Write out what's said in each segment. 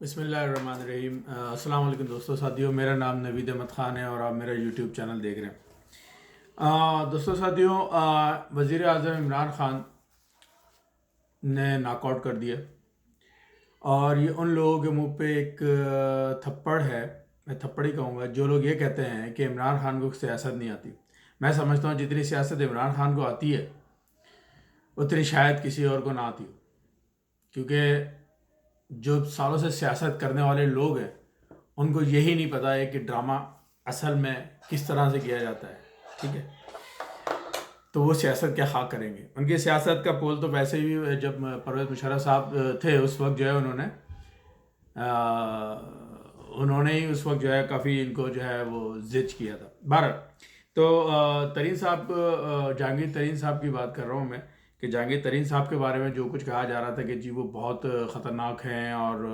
بسم اللہ الرحمن الرحیم۔ السلام علیکم دوستو ساتھیوں، میرا نام نوید احمد خان ہے اور آپ میرا یوٹیوب چینل دیکھ رہے ہیں۔ دوستو ساتھیوں، وزیر اعظم عمران خان نے ناک آؤٹ کر دیا اور یہ ان لوگوں کے منہ پہ ایک تھپڑ ہے، میں تھپڑ ہی کہوں گا، جو لوگ یہ کہتے ہیں کہ عمران خان کو سیاست نہیں آتی۔ میں سمجھتا ہوں جتنی سیاست عمران خان کو آتی ہے اتنی شاید کسی اور کو نہ آتی ہو، کیونکہ جو سالوں سے سیاست کرنے والے لوگ ہیں ان کو یہی نہیں پتہ ہے کہ ڈرامہ اصل میں کس طرح سے کیا جاتا ہے، ٹھیک ہے؟ تو وہ سیاست کیا خاک کریں گے؟ ان کی سیاست کا پول تو ویسے ہی جب پرویز مشرف صاحب تھے اس وقت جو ہے انہوں نے ہی اس وقت جو ہے کافی ان کو جو ہے وہ زج کیا تھا۔ بہرحال تو ترین صاحب، جہانگیر ترین صاحب کی بات کر رہا ہوں میں، کہ جہانگیر ترین صاحب کے بارے میں جو کچھ کہا جا رہا تھا کہ جی وہ بہت خطرناک ہیں اور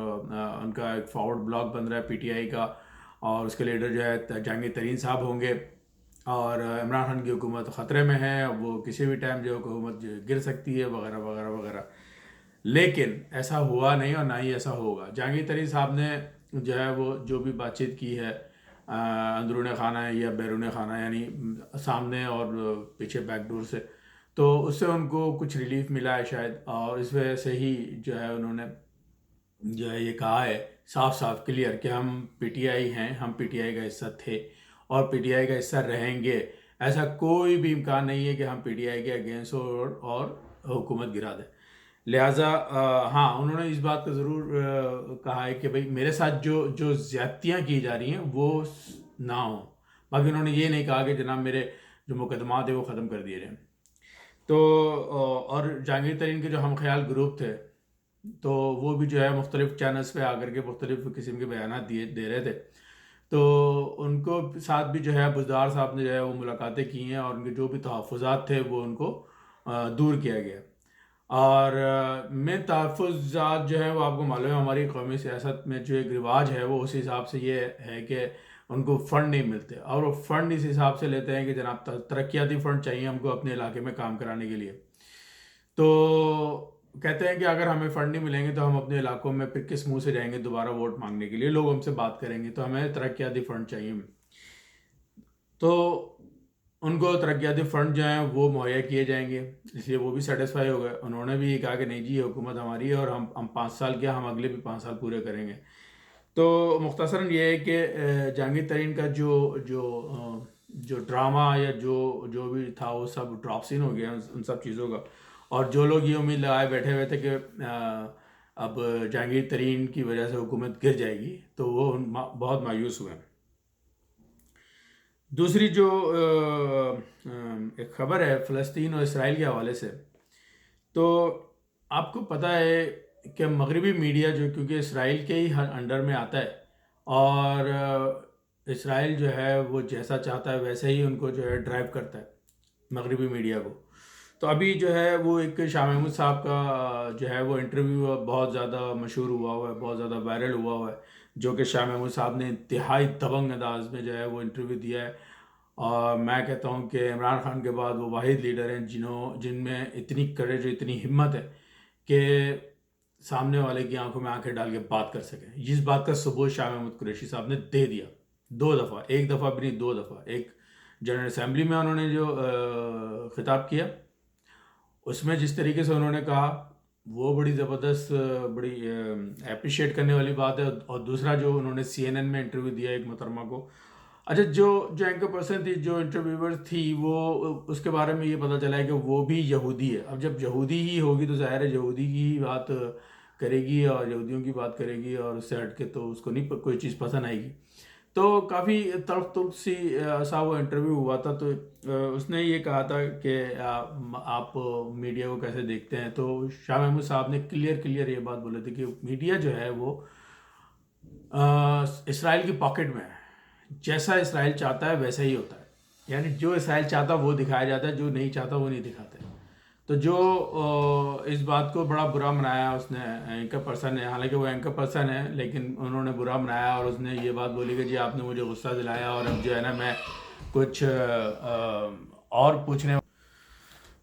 ان کا ایک فارورڈ بلاک بن رہا ہے پی ٹی آئی کا، اور اس کے لیڈر جو ہے جہانگیر ترین صاحب ہوں گے، اور عمران خان کی حکومت خطرے میں ہے، وہ کسی بھی ٹائم جو حکومت گر سکتی ہے وغیرہ وغیرہ وغیرہ۔ لیکن ایسا ہوا نہیں اور نہ ہی ایسا ہوگا۔ جہانگیر ترین صاحب نے جو ہے وہ جو بھی بات چیت کی ہے اندرون خانہ یا بیرون خانہ، یعنی سامنے اور پیچھے بیک ڈور سے، تو اس سے ان کو کچھ ریلیف ملا ہے شاید، اور اس وجہ سے ہی جو ہے انہوں نے جو ہے یہ کہا ہے صاف صاف کلیئر کہ ہم پی ٹی آئی ہیں، ہم پی ٹی آئی کا حصہ تھے اور پی ٹی آئی کا حصہ رہیں گے۔ ایسا کوئی بھی امکان نہیں ہے کہ ہم پی ٹی آئی کے اگینسٹ اور حکومت گرا دیں۔ لہٰذا ہاں، انہوں نے اس بات کا ضرور کہا ہے کہ بھئی میرے ساتھ جو زیادتیاں کی جا رہی ہیں وہ نہ ہوں، باقی انہوں نے یہ نہیں کہا کہ جناب میرے جو مقدمات ہیں وہ ختم کر دیے جائیں۔ تو اور جہانگیر ترین کے جو ہم خیال گروپ تھے تو وہ بھی جو ہے مختلف چینلز پہ آ کر کے مختلف قسم کے بیانات دے رہے تھے، تو ان کو ساتھ بھی جو ہے بزدار صاحب نے جو ہے وہ ملاقاتیں کی ہیں اور ان کے جو بھی تحفظات تھے وہ ان کو دور کیا گیا۔ اور میں تحفظات جو ہے وہ آپ کو معلوم ہے ہماری قومی سیاست میں جو ایک رواج ہے وہ اس حساب سے یہ ہے کہ ان کو فنڈ نہیں ملتے، اور وہ فنڈ اس حساب سے لیتے ہیں کہ جناب ترقیاتی فنڈ چاہیے ہم کو اپنے علاقے میں کام کرانے کے لیے، تو کہتے ہیں کہ اگر ہمیں فنڈ نہیں ملیں گے تو ہم اپنے علاقوں میں پھر کس منہ سے جائیں گے دوبارہ ووٹ مانگنے کے لیے، لوگ ہم سے بات کریں گے، تو ہمیں ترقیاتی فنڈ چاہیے۔ تو ان کو ترقیاتی فنڈ جو ہیں وہ مہیا کیے جائیں گے، اس لیے وہ بھی سیٹسفائی ہو گئے۔ انہوں نے بھی یہ کہا کہ نہیں جی یہ حکومت ہماری ہے اور ہم 5 سال کیا، ہم اگلے بھی 5 سال پورے کریں گے۔ تو مختصراً یہ ہے کہ جہانگیر ترین کا جو ڈرامہ یا جو بھی تھا وہ سب ڈراپ سین ہو گیا ان سب چیزوں کا، اور جو لوگ یہ امید لگائے بیٹھے ہوئے تھے کہ اب جہانگیر ترین کی وجہ سے حکومت گر جائے گی تو وہ بہت مایوس ہوئے۔ دوسری جو ایک خبر ہے فلسطین اور اسرائیل کے حوالے سے، تو آپ کو پتہ ہے کہ مغربی میڈیا جو کیونکہ اسرائیل کے ہی انڈر میں آتا ہے، اور اسرائیل جو ہے وہ جیسا چاہتا ہے ویسے ہی ان کو جو ہے ڈرائیو کرتا ہے مغربی میڈیا کو، تو ابھی جو ہے وہ ایک شاہ محمود صاحب کا جو ہے وہ انٹرویو بہت زیادہ مشہور ہوا ہے، بہت زیادہ وائرل ہوا ہے، جو کہ شاہ محمود صاحب نے انتہائی دبنگ انداز میں جو ہے وہ انٹرویو دیا ہے، اور میں کہتا ہوں کہ عمران خان کے بعد وہ واحد لیڈر ہیں جن میں اتنی کریج، اتنی ہمت ہے کہ سامنے والے کی آنکھوں میں آنکھیں ڈال کے بات کر سکیں۔ جس بات کا ثبوت شاہ محمود قریشی صاحب نے دے دیا 2 دفعہ، ایک دفعہ بھی نہیں 2 دفعہ۔ ایک جنرل اسمبلی میں انہوں نے جو خطاب کیا اس میں جس طریقے سے انہوں نے کہا وہ بڑی زبردست، بڑی اپریشیٹ کرنے والی بات ہے، اور دوسرا جو انہوں نے سی این این میں انٹرویو دیا ایک محترمہ کو، اچھا جو اینکر پرسن تھی، جو انٹرویور تھی، وہ اس کے بارے میں یہ پتہ چلا ہے کہ وہ بھی یہودی ہے۔ اب جب یہودی ہی ہوگی تو ظاہر ہے یہودی کی ہی بات کرے گی اور یہودیوں کی بات کرے گی، اور اس سے ہٹ کے تو اس کو نہیں کوئی چیز پسند آئے گی۔ تو کافی تلخ تلخ سی سا وہ انٹرویو ہوا تھا، تو اس نے یہ کہا تھا کہ آپ میڈیا کو کیسے دیکھتے ہیں، تو شاہ محمود صاحب نے کلیئر یہ بات بولے تھے کہ میڈیا جو ہے وہ اسرائیل کی پاکٹ میں ہے، جیسا اسرائیل چاہتا ہے ویسا ہی ہوتا ہے، یعنی جو اسرائیل چاہتا وہ دکھایا جاتا ہے، جو نہیں چاہتا وہ نہیں دکھاتے۔ تو جو اس بات کو بڑا برا منایا اس نے اینکر پرسن نے، حالانکہ وہ اینکر پرسن ہے لیکن انہوں نے برا منایا، اور اس نے یہ بات بولی کہ جی آپ نے مجھے غصہ دلایا، اور اب جو ہے نا میں کچھ اور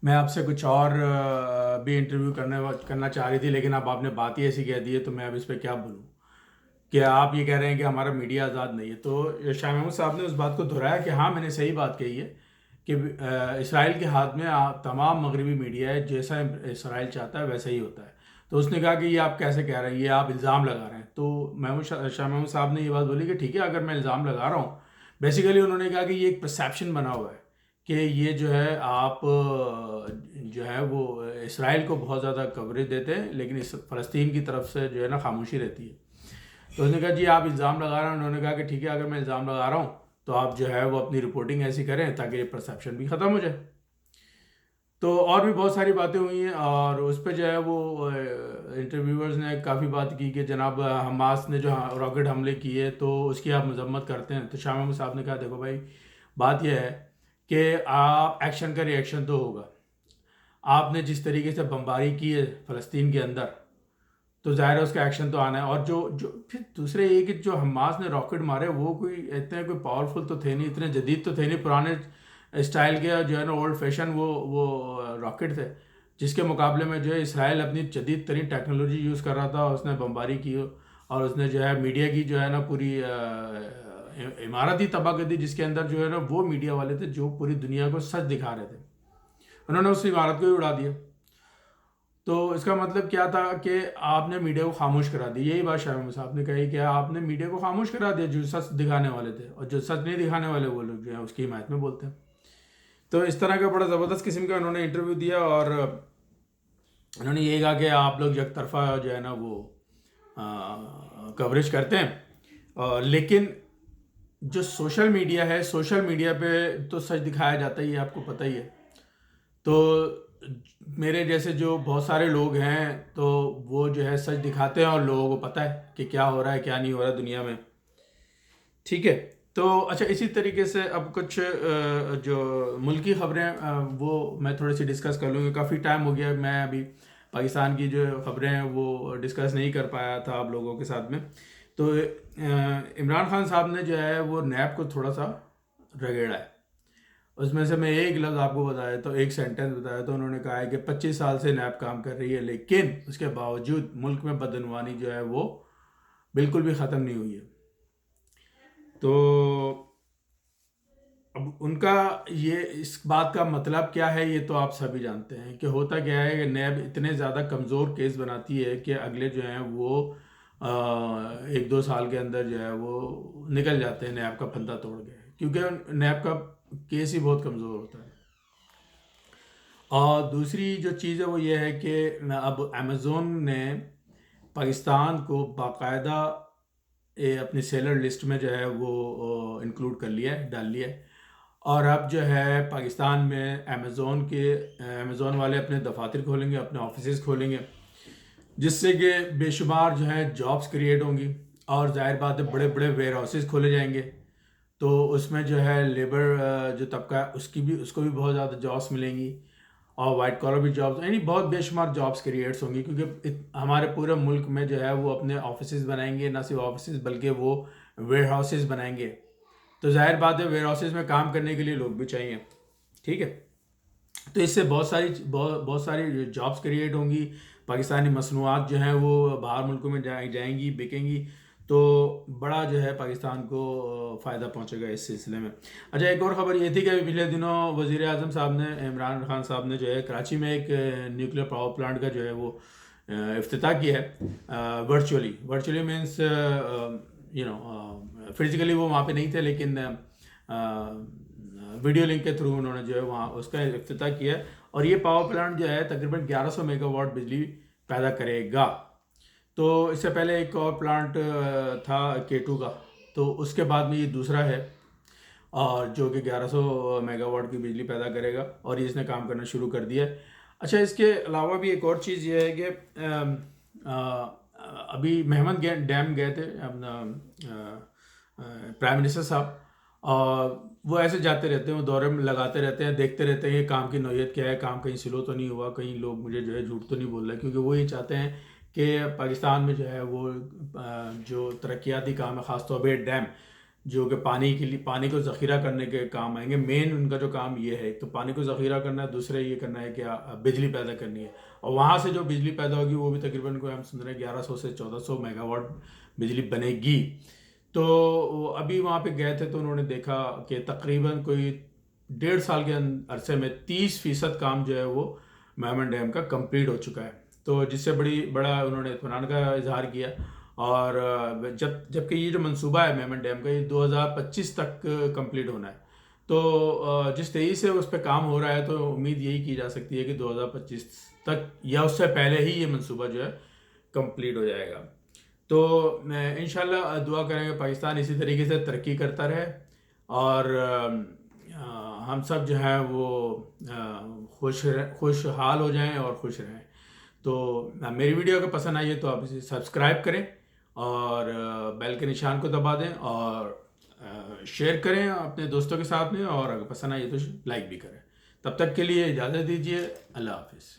میں آپ سے کچھ اور بھی انٹرویو کرنا چاہ رہی تھی، لیکن اب آپ نے بات ہی ایسی کہہ دی ہے تو میں اب اس پہ کیا بولوں۔ کہ آپ یہ کہہ رہے ہیں کہ ہمارا میڈیا آزاد نہیں ہے. تو شاہ محمود صاحب نے اس بات کو دہرایا کہ ہاں میں نے صحیح بات کہی ہے کہ اسرائیل کے ہاتھ میں تمام مغربی میڈیا ہے، جیسا اسرائیل چاہتا ہے ویسا ہی ہوتا ہے. تو اس نے کہا کہ یہ آپ کیسے کہہ رہے ہیں، یہ آپ الزام لگا رہے ہیں. تو شاہ محمود صاحب نے یہ بات بولی کہ ٹھیک ہے اگر میں الزام لگا رہا ہوں، بیسیکلی انہوں نے کہا کہ یہ ایک پرسیپشن بنا ہوا ہے کہ یہ جو ہے آپ جو ہے وہ اسرائیل کو بہت زیادہ کوریج دیتے ہیں لیکن اس فلسطین کی طرف سے جو ہے نا خاموشی رہتی ہے. تو اس نے کہا جی آپ الزام لگا رہے ہیں. انہوں نے کہا کہ ٹھیک ہے اگر میں الزام لگا رہا ہوں تو آپ جو ہے وہ اپنی رپورٹنگ ایسی کریں تاکہ یہ پرسیپشن بھی ختم ہو جائے. تو اور بھی بہت ساری باتیں ہوئی ہیں اور اس پہ جو ہے وہ انٹرویورز نے کافی بات کی کہ جناب حماس نے جو راکٹ حملے کیے تو اس کی آپ مذمت کرتے ہیں. تو شاہ محمود صاحب نے کہا دیکھو بھائی بات یہ ہے کہ آپ ایکشن کا ری ایکشن تو ہوگا. آپ نے جس طریقے سے بمباری کی ہے فلسطین کے اندر تو ظاہر ہے اس کا ایکشن تو آنا ہے. اور جو پھر دوسرے یہ کہ جو حماس نے راکٹ مارے وہ کوئی اتنے کوئی پاورفل تو تھے نہیں، اتنے جدید تو تھے نہیں، پرانے اسٹائل کے جو ہے نا اولڈ فیشن وہ راکٹ تھے جس کے مقابلے میں جو ہے اسرائیل اپنی جدید ترین ٹیکنالوجی یوز کر رہا تھا. اس نے بمباری کی اور اس نے جو ہے میڈیا کی جو ہے نا پوری عمارت ہی تباہ کر دی جس کے اندر جو ہے نا وہ میڈیا والے تھے جو پوری دنیا کو سچ دکھا رہے تھے. انہوں نے اس عمارت کو ہی اڑا دیا. تو اس کا مطلب کیا تھا کہ آپ نے میڈیا کو خاموش کرا دی. یہی بات شاہ محمود صاحب نے کہی کہ آپ نے میڈیا کو خاموش کرا دیا جو سچ دکھانے والے تھے، اور جو سچ نہیں دکھانے والے وہ لوگ جو ہیں اس کی حمایت میں بولتے ہیں. تو اس طرح کا بڑا زبردست قسم کا انہوں نے انٹرویو دیا اور انہوں نے یہ کہا کہ آپ لوگ یک طرفہ جو ہے نا وہ کوریج کرتے ہیں، لیکن جو سوشل میڈیا ہے سوشل میڈیا پہ تو سچ دکھایا جاتا ہی ہے، آپ کو پتہ ہی ہے. تو میرے جیسے جو بہت سارے لوگ ہیں تو وہ جو ہے سچ دکھاتے ہیں اور لوگوں کو پتہ ہے کہ کیا ہو رہا ہے کیا نہیں ہو رہا دنیا میں. ٹھیک ہے. تو اچھا اسی طریقے سے اب کچھ جو ملکی خبریں وہ میں تھوڑی سی ڈسکس کر لوں گی. کافی ٹائم ہو گیا میں ابھی پاکستان کی جو خبریں ہیں وہ ڈسکس نہیں کر پایا تھا آپ لوگوں کے ساتھ میں. تو عمران خان صاحب نے جو ہے وہ نیب کو تھوڑا سا رگڑا ہے. اس میں سے میں ایک لفظ آپ کو بتایا تو ایک سینٹنس بتایا تو انہوں نے کہا ہے کہ 25 سال سے نیب کام کر رہی ہے لیکن اس کے باوجود ملک میں بدعنوانی جو ہے وہ بالکل بھی ختم نہیں ہوئی ہے. تو اب ان کا یہ اس بات کا مطلب کیا ہے یہ تو آپ سبھی جانتے ہیں کہ ہوتا کیا ہے کہ نیب اتنے زیادہ کمزور کیس بناتی ہے کہ اگلے جو ہیں وہ 1-2 سال کے اندر جو ہے وہ نکل جاتے ہیں نیب کا پھندا توڑ کے، کیونکہ نیب کا کیس ہی بہت کمزور ہوتا ہے. اور دوسری جو چیز ہے وہ یہ ہے کہ اب امیزون نے پاکستان کو باقاعدہ اپنی سیلر لسٹ میں جو ہے وہ انکلوڈ کر لیا ہے، ڈال لیا ہے. اور اب جو ہے پاکستان میں امیزون والے اپنے دفاتر کھولیں گے، اپنے آفیسز کھولیں گے جس سے کہ بے شمار جو ہے جابس کریٹ ہوں گی. اور ظاہر بات ہے بڑے بڑے ویئر ہاؤسز کھولے جائیں گے تو اس میں جو ہے لیبر جو طبقہ ہے اس کو بھی بہت زیادہ جابس ملیں گی اور وائٹ کالر بھی جابس، یعنی بہت بے شمار جابس کریٹس ہوں گی کیونکہ ہمارے پورے ملک میں جو ہے وہ اپنے آفیسز بنائیں گے. نہ صرف آفیسز بلکہ وہ ویئر ہاؤسز بنائیں گے. تو ظاہر بات ہے ویئر ہاؤسز میں کام کرنے کے لیے لوگ بھی چاہیے. ٹھیک ہے. تو اس سے بہت ساری جابس کریٹ ہوں گی. پاکستانی مصنوعات جو ہیں وہ باہر ملکوں میں جائیں گی، بکیں گی. تو بڑا جو ہے پاکستان کو فائدہ پہنچے گا اس سلسلے میں. اچھا ایک اور خبر یہ تھی کہ پچھلے دنوں وزیر اعظم صاحب نے عمران خان صاحب نے جو ہے کراچی میں ایک نیوکلیر پاور پلانٹ کا جو ہے وہ افتتاح کیا ہے ورچولی مینس فزیکلی وہ وہاں پہ نہیں تھے لیکن ویڈیو لنک کے تھرو انہوں نے جو ہے وہاں اس کا افتتاح کیا ہے. اور یہ پاور پلانٹ جو ہے تقریباً 1100 میگا واٹ بجلی پیدا کرے گا. تو اس سے پہلے ایک اور پلانٹ تھا K2 کا، تو اس کے بعد میں یہ دوسرا ہے اور جو کہ 1100 میگا واٹ کی بجلی پیدا کرے گا اور یہ اس نے کام کرنا شروع کر دیا ہے. اچھا اس کے علاوہ بھی ایک اور چیز یہ ہے کہ ابھی مہمند ڈیم گئے تھے پرائم منسٹر صاحب، اور وہ ایسے جاتے رہتے ہیں، وہ دورے میں لگاتے رہتے ہیں، دیکھتے رہتے ہیں کہ کام کی نوعیت کیا ہے، کام کہیں سلو تو نہیں ہوا، کہیں لوگ مجھے جو ہے جھوٹ تو نہیں بول رہے، کیونکہ وہ یہ چاہتے ہیں کہ پاکستان میں جو ہے وہ جو ترقیاتی کام ہے خاص طور پہ ڈیم جو کہ پانی کو ذخیرہ کرنے کے کام آئیں گے. مین ان کا جو کام یہ ہے، تو پانی کو ذخیرہ کرنا ہے، دوسرے یہ کرنا ہے کیا، بجلی پیدا کرنی ہے. اور وہاں سے جو بجلی پیدا ہوگی وہ بھی تقریباً کوئی ہم سن رہے ہیں 1100 سے 1400 میگا واٹ بجلی بنے گی. تو ابھی وہاں پہ گئے تھے تو انہوں نے دیکھا کہ تقریباً کوئی 1.5 سال کے عرصے میں 30% کام جو ہے وہ میمن ڈیم کا کمپلیٹ ہو چکا ہے. تو جس سے بڑا انہوں نے اطمینان کا اظہار کیا. اور جبکہ یہ جو منصوبہ ہے میمن ڈیم کا، یہ 2025 تک کمپلیٹ ہونا ہے. تو جس تیزی سے اس پہ کام ہو رہا ہے تو امید یہی کی جا سکتی ہے کہ 2025 تک یا اس سے پہلے ہی یہ منصوبہ جو ہے کمپلیٹ ہو جائے گا. تو انشاءاللہ دعا کریں گے پاکستان اسی طریقے سے ترقی کرتا رہے، اور ہم سب جو ہیں وہ خوشحال ہو جائیں اور خوش رہیں. تو میری ویڈیو اگر پسند آئی ہے تو آپ اسے سبسکرائب کریں اور بیل کے نشان کو دبا دیں، اور شیئر کریں اپنے دوستوں کے ساتھ میں، اور اگر پسند آئی ہے تو لائک بھی کریں. تب تک کے لیے اجازت دیجیے. اللہ حافظ.